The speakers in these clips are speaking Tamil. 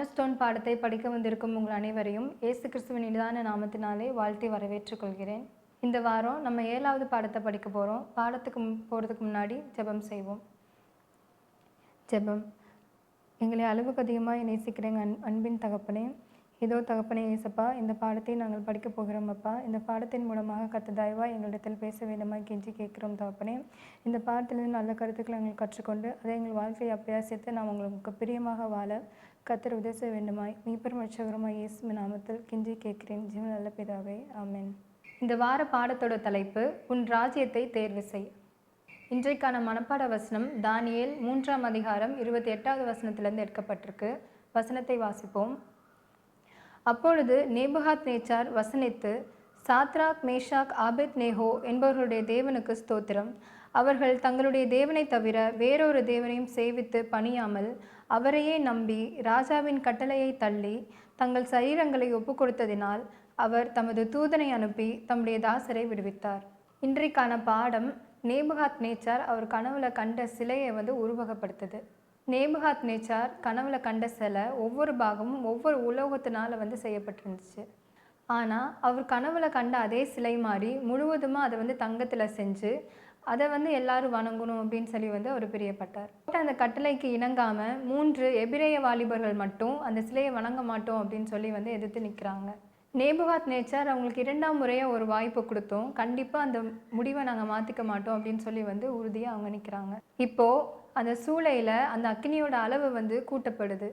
கார்னர்ஸ்டோன் பாடத்தை படிக்க வந்திருக்கும் உங்கள் அனைவரையும் இயேசு கிறிஸ்துவின் இனிதான நாமத்தினாலே வாழ்த்தி வரவேற்றுக் கொள்கிறேன். இந்த வாரம் நம்ம 7வது பாடத்தை படிக்க போகிறோம். பாடத்துக்கு போகிறதுக்கு முன்னாடி ஜெபம் செய்வோம். ஜெபம். எங்களை அளவுக்கு அதிகமாக நேசிக்கிற எங்கள் அன்பின் தகப்பனே, இதோ தகப்பனே இயேசப்பா, இந்த பாடத்தை நாங்கள் படிக்க போகிறோம் அப்பா. இந்த பாடத்தின் மூலமாக கர்த்தர் தயவாய் எங்களிடத்தில் பேச வேண்டுமாய் கெஞ்சி கேட்கிறோம் தகப்பனே. இந்த பாடத்திலிருந்து நல்ல கருத்துக்களை நாங்கள் கற்றுக்கொண்டு அதை எங்கள் வாழ்க்கையை அபியாசித்து நாம் உங்களுக்கு பிரியமாக வாழ கர்த்தர் உதவி செய்ய வேண்டுமாய் மீட்பரும் இரட்சகருமாய் இயேசுவின் நாமத்தில் கெஞ்சி கேட்கிறேன் ஜீவன் நல்ல பிதாவே, ஆமென். இந்த வார பாடத்தோட தலைப்பு உன் ராஜ்யத்தை தேர்வு செய். இன்றைக்கான மனப்பாட வசனம் தானியேல் 3ஆம் அதிகாரம் 28வது வசனத்திலிருந்து எடுக்கப்பட்டிருக்கு. வசனத்தை வாசிப்போம். அப்பொழுது நேபுகாத்நேச்சார் வசனித்து, சாத்ராக், மேஷாக், ஆபேத்நேகோ என்பவர்களுடைய தேவனுக்கு ஸ்தோத்திரம். அவர்கள் தங்களுடைய தேவனை தவிர வேறொரு தேவனையும் சேவித்து பணியாமல் அவரையே நம்பி ராஜாவின் கட்டளையை தள்ளி தங்கள் சரீரங்களை ஒப்பு கொடுத்ததினால் அவர் தமது தூதனை அனுப்பி தம்முடைய தாசரை விடுவித்தார். இன்றைக்கான பாடம் நேபுகாத்நேச்சார் அவர் கனவுல கண்ட சிலையை உருவகப்படுத்துது. நேபுகாத்நேச்சார் கனவுல கண்ட சிலை ஒவ்வொரு பாகமும் ஒவ்வொரு உலோகத்தினால செய்யப்பட்டிருந்துச்சு. ஆனால் அவர் கனவுல கண்ட அதே சிலை மாதிரி முழுவதுமாக அதை தங்கத்தில் செஞ்சு அதை எல்லாரும் வணங்கணும் அப்படின்னு சொல்லி அவர் பிரியப்பட்டார். அந்த கட்டளைக்கு இணங்காமல் 3 எபிரேய வாலிபர்கள் மட்டும் அந்த சிலையை வணங்க மாட்டோம் அப்படின்னு சொல்லி எதிர்த்து நிற்கிறாங்க. நேபுகாத்நேச்சார் அவங்களுக்கு 2ஆம் முறையாக ஒரு வாய்ப்பு கொடுத்தோம், கண்டிப்பாக அந்த முடிவை நாங்கள் மாற்றிக்க மாட்டோம் அப்படின்னு சொல்லி உறுதியாக அவங்க நிற்கிறாங்க. இப்போது அந்த சூளையில் அந்த அக்னியோட அளவு கூட்டப்படுது.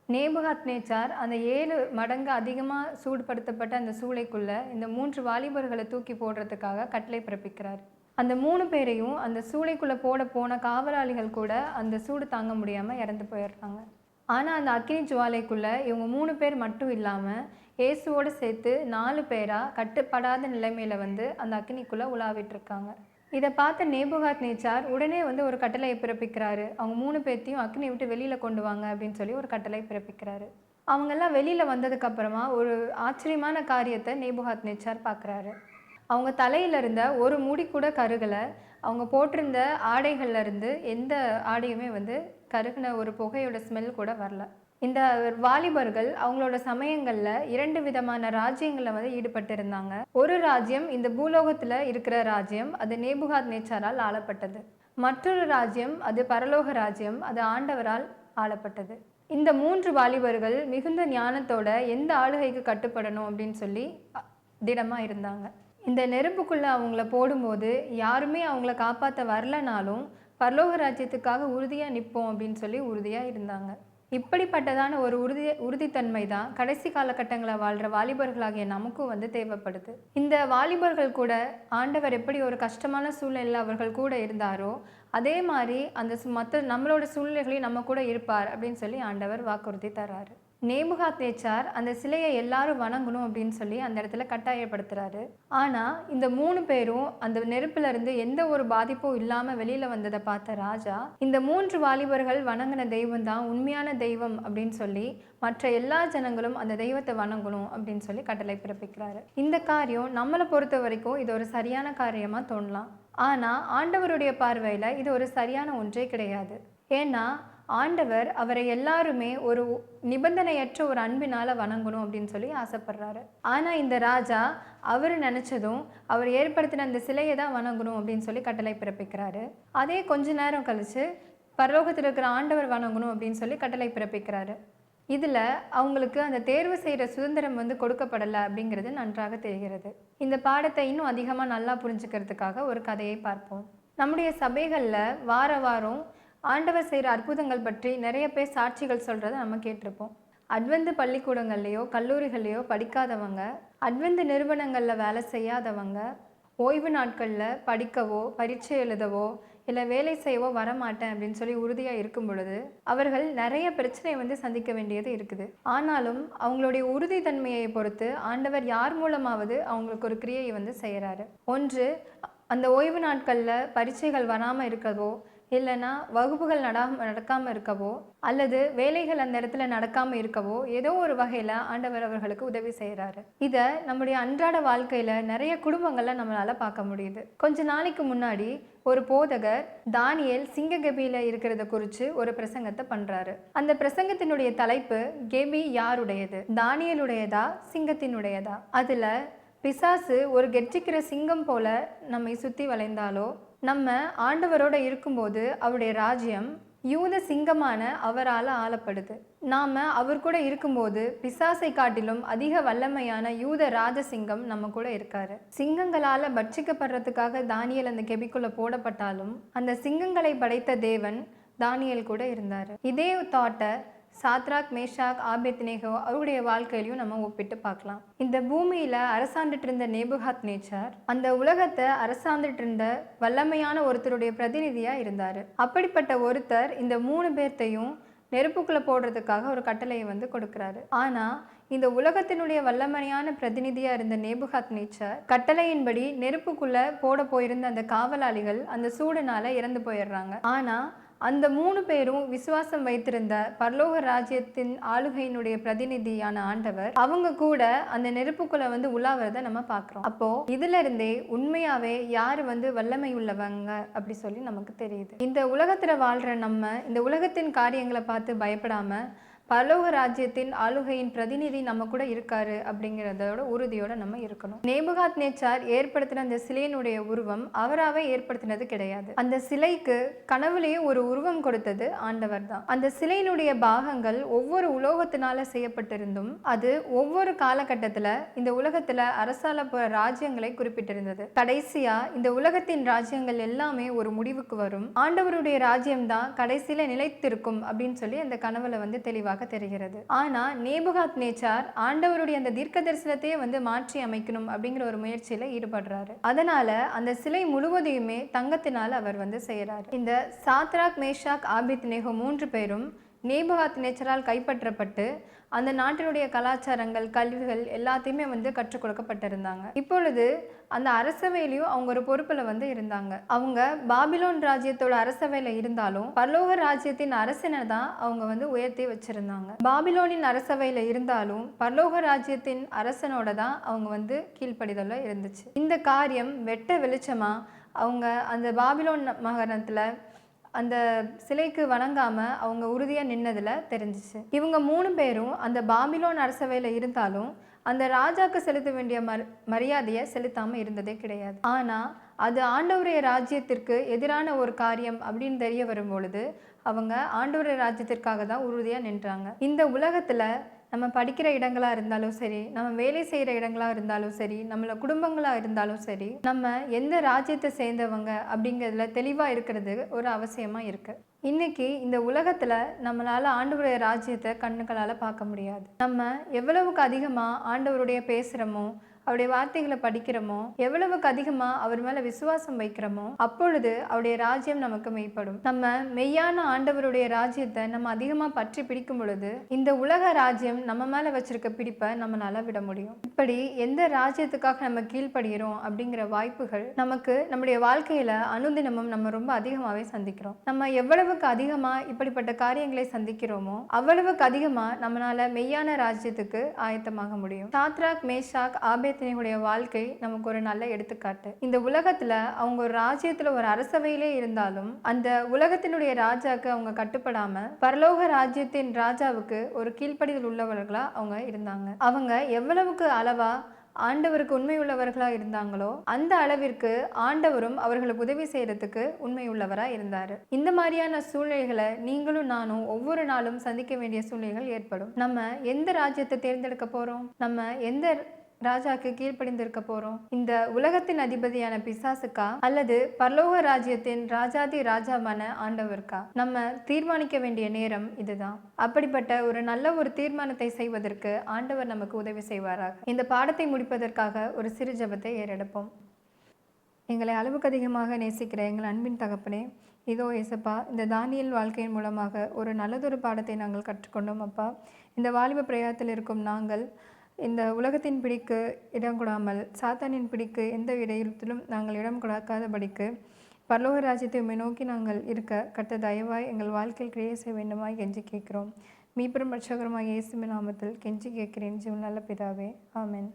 நேபுகாத்நேச்சார் அந்த 7 மடங்கு அதிகமாக சூடுபடுத்தப்பட்ட அந்த சூளைக்குள்ளே இந்த 3 வாலிபர்களை தூக்கி போடுறதுக்காக கட்டளை பிறப்பிக்கிறார். அந்த 3 பேரையும் அந்த சூளைக்குள்ளே போன காவலாளிகள் கூட அந்த சூடு தாங்க முடியாமல் இறந்து போயிடுறாங்க. ஆனால் அந்த அக்னி ஜுவாலைக்குள்ளே இவங்க 3 பேர் மட்டும் இல்லாமல் இயேசுவோடு சேர்த்து 4 பேராக கட்டுப்படாத நிலைமையில் அந்த அக்னிக்குள்ளே உலாவிட்டுருக்காங்க. இதை பார்த்த நேபுகாத்நேச்சார் உடனே ஒரு கட்டளையை பிறப்பிக்கிறாரு. அவங்க 3 பேர்த்தையும் அக்னி விட்டு வெளியில் கொண்டு வாங்க அப்படின்னு சொல்லி ஒரு கட்டளை பிறப்பிக்கிறாரு. அவங்கெல்லாம் வெளியில் வந்ததுக்கப்புறமா ஒரு ஆச்சரியமான காரியத்தை நேபுகாத்நேச்சார் பார்க்குறாரு. அவங்க தலையில் இருந்த ஒரு முடி கூட கருகலை. அவங்க போட்டிருந்த ஆடைகள்லேருந்து எந்த ஆடையுமே கருகின ஒரு புகையோட ஸ்மெல் கூட வரல. இந்த வாலிபர்கள் அவங்களோட சமயங்களில் 2 விதமான ராஜ்யங்களில் ஈடுபட்டு இருந்தாங்க. ஒரு ராஜ்யம் இந்த பூலோகத்தில் இருக்கிற ராஜ்யம், அது நேபுகாத்நேச்சாரால் ஆளப்பட்டது. மற்றொரு ராஜ்யம் அது பரலோக ராஜ்யம், அது ஆண்டவரால் ஆளப்பட்டது. இந்த 3 வாலிபர்கள் மிகுந்த ஞானத்தோட எந்த ஆளுகைக்கு கட்டுப்படணும் அப்படின்னு சொல்லி திடமாக இருந்தாங்க. இந்த நெருப்புக்குள்ளே அவங்கள போடும்போது யாருமே அவங்கள காப்பாற்ற வரலனாலும் பரலோக ராஜ்யத்துக்காக உறுதியாக நிற்போம் அப்படின்னு சொல்லி உறுதியாக இருந்தாங்க. இப்படிப்பட்டதான ஒரு உறுதித்தன்மை தான் கடைசி காலகட்டங்களை வாழ்கிற வாலிபர்களாகிய நமக்கும் தேவைப்படுது. இந்த வாலிபர்கள் கூட ஆண்டவர் எப்படி ஒரு கஷ்டமான சூழ்நிலையில் அவர்கள் கூட இருந்தாரோ அதே மாதிரி அந்த மற்ற நம்மளோட சூழ்நிலைகளையும் நம்ம கூட இருப்பார் அப்படின்னு சொல்லி ஆண்டவர் வாக்குறுதி தர்றாரு. நேபுகாத்நேச்சார் அந்த சிலையை எல்லாரும் வணங்கணும் அப்படின்னு சொல்லி அந்த இடத்துல கட்டாயப்படுத்துறாரு. ஆனால் இந்த 3 பேரும் அந்த நெருப்புல இருந்து எந்த ஒரு பாதிப்பும் இல்லாமல் வெளியில் வந்ததை பார்த்த ராஜா, இந்த 3 வாலிபர்கள் வணங்கின தெய்வம் தான் உண்மையான தெய்வம் அப்படின்னு சொல்லி மற்ற எல்லா ஜனங்களும் அந்த தெய்வத்தை வணங்கணும் அப்படின்னு சொல்லி கட்டளை பிறப்பிக்கிறாரு. இந்த காரியம் நம்மளை பொறுத்த வரைக்கும் இது ஒரு சரியான காரியமாக தோணலாம். ஆனால் ஆண்டவருடைய பார்வையில் இது ஒரு சரியான ஒன்றே கிடையாது. ஏன்னா ஆண்டவர் அவரை எல்லாருமே ஒரு நிபந்தனையற்ற ஒரு அன்பினால் வணங்கணும் அப்படின்னு சொல்லி ஆசைப்படுறாரு. ஆனால் இந்த ராஜா அவர் நினச்சதும் அவர் ஏற்படுத்தின அந்த சிலையை தான் வணங்கணும் அப்படின்னு சொல்லி கட்டளை பிறப்பிக்கிறாரு. அதே கொஞ்ச நேரம் கழித்து பரலோகத்தில் இருக்கிற ஆண்டவர் வணங்கணும் அப்படின்னு சொல்லி கட்டளை பிறப்பிக்கிறாரு. இதில் அவங்களுக்கு அந்த தேர்வு செய்கிற சுதந்திரம் கொடுக்கப்படலை அப்படிங்கிறது நன்றாக தெரிகிறது. இந்த பாடத்தை இன்னும் அதிகமாக நல்லா புரிஞ்சுக்கிறதுக்காக ஒரு கதையை பார்ப்போம். நம்முடைய சபைகளில் வாரம் ஆண்டவர் செய்கிற அற்புதங்கள் பற்றி நிறைய பேர் சாட்சிகள் சொல்கிறத நம்ம கேட்டிருப்போம். அட்வென்த் பள்ளிக்கூடங்கள்லையோ கல்லூரிகள்லையோ படிக்காதவங்க, அட்வென்த் நிறுவனங்களில் வேலை செய்யாதவங்க, ஓய்வு நாட்களில் படிக்கவோ பரீட்சை எழுதவோ இல்லை வேலை செய்யவோ வரமாட்டேன் அப்படின்னு சொல்லி உறுதியாக இருக்கும் பொழுது அவர்கள் நிறைய பிரச்சனை சந்திக்க வேண்டியது இருக்குது. ஆனாலும் அவங்களுடைய உறுதித்தன்மையை பொறுத்து ஆண்டவர் யார் மூலமாவது அவங்களுக்கு ஒரு கிரியையை செய்கிறாரு. ஒன்று, அந்த ஓய்வு நாட்களில் பரீட்சைகள் வராமல் இருக்கவோ இல்லைன்னா வகுப்புகள் நடக்காமல் இருக்கவோ அல்லது வேலைகள் அந்த இடத்துல நடக்காமல் இருக்கவோ ஏதோ ஒரு வகையில் ஆண்டவர் அவர்களுக்கு உதவி செய்கிறாரு. இதை நம்முடைய அன்றாட வாழ்க்கையில் நிறைய குடும்பங்களில் நம்மளால் பார்க்க முடியுது. கொஞ்ச நாளைக்கு முன்னாடி ஒரு போதகர் தானியேல் சிங்க கெபியில இருக்கிறத குறித்து ஒரு பிரசங்கத்தை பண்றாரு. அந்த பிரசங்கத்தினுடைய தலைப்பு கெபி யாருடையது, தானியேலுடையதா சிங்கத்தினுடையதா? அதுல பிசாசு ஒரு கெர்ச்சிக்கிற சிங்கம் போல நம்மை சுற்றி வளைந்தாலோ, நம்ம ஆண்டவரோட இருக்கும்போது அவருடைய ராஜ்யம் யூத சிங்கமான அவரால் ஆளப்படுது. நாம் அவர் கூட இருக்கும்போது பிசாசை காட்டிலும் அதிக வல்லமையான யூத ராஜசிங்கம் நம்ம கூட இருக்காரு. சிங்கங்களால் பட்சிக்கப்படுறதுக்காக தானியேல் அந்த கெபிக்குள்ள போடப்பட்டாலும் அந்த சிங்கங்களை படைத்த தேவன் தானியேல் கூட இருந்தார். இதே தாட்டை சாத்ராக், மேஷாக், ஆபேத்நேகோ அவருடைய வாழ்க்கையிலையும் நம்ம ஒப்பிட்டு பார்க்கலாம். இந்த பூமியில அரசாண்டுட்டு இருந்த நேபுகாத் நேச்சார் அந்த உலகத்தை அரசாண்டுட்டு இருந்த வல்லமையான ஒருத்தருடைய பிரதிநிதியா இருந்தாரு. அப்படிப்பட்ட ஒருத்தர் இந்த 3 பேர்த்தையும் நெருப்புக்குள்ள போடுறதுக்காக ஒரு கட்டளையை கொடுக்கிறாரு. ஆனா இந்த உலகத்தினுடைய வல்லமையான பிரதிநிதியா இருந்த நேபுகாத் நேச்சார் கட்டளையின்படி நெருப்புக்குள்ள போட போயிருந்த அந்த காவலாளிகள் அந்த சூடுனால இறந்து போயிடுறாங்க. ஆனா அந்த 3 பேரும் விசுவாசம் வைத்திருந்த பரலோக ராஜ்யத்தின் ஆளுகையினுடைய பிரதிநிதியான ஆண்டவர் அவங்க கூட அந்த நெருப்புக்குள்ள உலாவறத நம்ம பார்க்குறோம். அப்போ இதுல இருந்தே உண்மையாவே யாரு வல்லமை உள்ளவங்க அப்படி சொல்லி நமக்கு தெரியுது. இந்த உலகத்துல வாழ்ற நம்ம இந்த உலகத்தின் காரியங்களை பார்த்து பயப்படாம பரலோக ராஜ்யத்தின் ஆளுகையின் பிரதிநிதி நம்ம கூட இருக்காரு அப்படிங்கிறதோட உறுதியோட நம்ம இருக்கணும். நேபுகாத் நேச்சார் ஏற்படுத்தின அந்த சிலையினுடைய உருவம் அவராகவே ஏற்படுத்தினது கிடையாது. அந்த சிலைக்கு கனவுலேயே ஒரு உருவம் கொடுத்தது ஆண்டவர் தான். அந்த சிலையினுடைய பாகங்கள் ஒவ்வொரு உலோகத்தினால செய்யப்பட்டிருந்தும் அது ஒவ்வொரு காலகட்டத்துல இந்த உலகத்துல அரசால ராஜ்யங்களை குறிப்பிட்டிருந்தது. கடைசியா இந்த உலகத்தின் ராஜ்யங்கள் எல்லாமே ஒரு முடிவுக்கு வரும், ஆண்டவருடைய ராஜ்யம் தான் கடைசியில நிலைத்திருக்கும் அப்படின்னு சொல்லி அந்த கனவுல தெளிவாக தெரிகிறது. ஆனா நேபுகாத் நேச்சார் ஆண்டவருடைய அந்த தீர்க்க தரிசனத்தையே மாற்றி அமைக்கணும் அப்படிங்கிற ஒரு முயற்சியில ஈடுபடுறாரு. அதனால அந்த சிலை முழுவதையுமே தங்கத்தினால் அவர் செய்யறாரு. இந்த சாத்ராக், மேஷாக், ஆபேத்நேகோ 3 பேரும் நேபுகாத் நேச்சரால் கைப்பற்றப்பட்டு அந்த நாட்டினுடைய கலாச்சாரங்கள், கல்விகள் எல்லாத்தையுமே கற்றுக் கொடுக்கப்பட்டிருந்தாங்க. இப்பொழுது அந்த அரசவையிலையும் அவங்க ஒரு பொறுப்புல இருந்தாங்க. அவங்க பாபிலோன் ராஜ்யத்தோட அரசவையில இருந்தாலும் பரலோக ராஜ்யத்தின் அரசனை தான் அவங்க உயர்த்தி வச்சிருந்தாங்க. பாபிலோனின் அரசவையில இருந்தாலும் பரலோக ராஜ்யத்தின் அரசனோட தான் அவங்க கீழ்ப்படிதல இருந்துச்சு. இந்த காரியம் வெட்ட வெளிச்சமா அவங்க அந்த பாபிலோன் மகரத்துல அந்த சிலைக்கு வணங்காம அவங்க உறுதியா நின்னதுல தெரிஞ்சிச்சு. இவங்க 3 பேரும் அந்த பாபிலோன் அரசவையில இருந்தாலும் அந்த ராஜாக்கு செலுத்த வேண்டிய மரியாதையை செலுத்தாம இருந்ததே கிடையாது. ஆனா அது ஆண்டவருடைய ராஜ்யத்திற்கு எதிரான ஒரு காரியம் அப்படின்னு தெரிய வரும் பொழுது அவங்க ஆண்டவருடைய ராஜ்யத்திற்காக தான் உறுதியா நின்றாங்க. இந்த உலகத்துல நம்ம படிக்கிற இடங்களா இருந்தாலும் சரி, நம்ம வேலை செய்கிற இடங்களா இருந்தாலும் சரி, நம்மள குடும்பங்களா இருந்தாலும் சரி, நம்ம எந்த ராஜ்யத்தை சேர்ந்தவங்க அப்படிங்கிறதுல தெளிவாக இருக்கிறது ஒரு அவசியமாக இருக்கு. இன்னைக்கு இந்த உலகத்துல நம்மளால ஆண்டவருடைய ராஜ்யத்தை கண்ணுகளால் பார்க்க முடியாது. நம்ம எவ்வளவுக்கு அதிகமாக ஆண்டவருடைய பேசுகிறோமோ, அவருடைய வார்த்தைகளை படிக்கிறோமோ, எவ்வளவுக்கு அதிகமா அவர் மேல விசுவாசம் வைக்கிறோமோ அப்பொழுது அவருடைய ராஜ்யம் நமக்கு மெய்ப்படும். நம்ம மெய்யான ஆண்டவருடைய ராஜ்யத்தை நம்ம அதிகமா பற்றி பிடிக்கும் பொழுது இந்த உலக ராஜ்யம் நம்ம மேல வச்சிருக்க பிடிப்பை நம்மளால விட முடியும். இப்படி எந்த ராஜ்யத்துக்காக நம்ம கீழ்ப்படுகிறோம் அப்படிங்கிற வாய்ப்புகள் நமக்கு நம்முடைய வாழ்க்கையில அனுதினமும் நம்ம ரொம்ப அதிகமாவே சந்திக்கிறோம். நம்ம எவ்வளவுக்கு அதிகமா இப்படிப்பட்ட காரியங்களை சந்திக்கிறோமோ அவ்வளவுக்கு அதிகமா நம்மளால மெய்யான ராஜ்யத்துக்கு ஆயத்தமாக முடியும். சாத்ராக், மேஷாக், ஆபேத்நேகோவுடைய வாழ்க்கை நமக்கு ஒரு நல்ல எடுத்துக்காட்டு. இந்த உலகத்துல அவங்க ஒரு ராஜ்யத்துல ஒரு அரசவையிலே இருந்தாலும் அந்த உலகத்தினுடைய ராஜாக்கு அவங்க கட்டுப்படாம பரலோக ராஜ்யத்தின் ராஜாவுக்கு ஒரு கீழ்ப்படிதல் உள்ளவர்களா அவங்க இருந்தாங்க. அவங்க எவ்வளவுக்கு அளவா ஆண்டவருக்கு உண்மை உள்ளவர்களா இருந்தாங்களோ அந்த அளவிற்கு ஆண்டவரும் அவர்களுக்கு உதவி செய்யறதுக்கு உண்மை உள்ளவரா இருந்தாரு. இந்த மாதிரியான சூழ்நிலைகளை நீங்களும் நானும் ஒவ்வொரு நாளும் சந்திக்க வேண்டிய சூழ்நிலைகள் ஏற்படும். நம்ம எந்த ராஜ்யத்தை தேர்ந்தெடுக்க போறோம்? நம்ம எந்த ராஜாக்கு கீழ்ப்படிந்திருக்க போறோம்? இந்த உலகத்தின் அதிபதியான பிசாசுக்கா அல்லது பரலோக ராஜ்யத்தின் ராஜாதி ராஜாவான ஆண்டவருக்கா? நம்ம தீர்மானிக்க வேண்டிய நேரம் இதுதான். அப்படிப்பட்ட ஒரு நல்ல ஒரு தீர்மானத்தை செய்வதற்கு ஆண்டவர் நமக்கு உதவி செய்வாராக. இந்த பாடத்தை முடிப்பதற்காக ஒரு சிறு ஜெபத்தை ஏறெடுப்போம். எங்களை அளவுக்கு அதிகமாக நேசிக்கிற எங்கள் அன்பின் தகப்பனே, இதோ ஏசப்பா, இந்த தானியேல் வாழ்க்கையின் மூலமாக ஒரு நல்லதொரு பாடத்தை நாங்கள் கற்றுக்கொண்டோம் அப்பா. இந்த வாலிப பிரயாத்தில் இருக்கும் நாங்கள் இந்த உலகத்தின் பிடிக்கு இடம் கொடாமல் சாத்தானின் பிடிக்கு எந்த இடத்திலும் நாங்கள் இடம் கொடுக்காதபடிக்கு பரலோக ராஜ்யத்தை உம்மை நோக்கி நாங்கள் இருக்க கர்த்தர் தயவாய் எங்கள் வாழ்க்கையில் கிரியை செய்ய வேண்டுமாய் கெஞ்சி கேட்கிறோம். மீட்பெரும் இரட்சகருமாகிய இயேசுவின் நாமத்தில் கெஞ்சி கேட்கிறேன் ஜீவன் நல்ல பிதாவே, ஆமென்.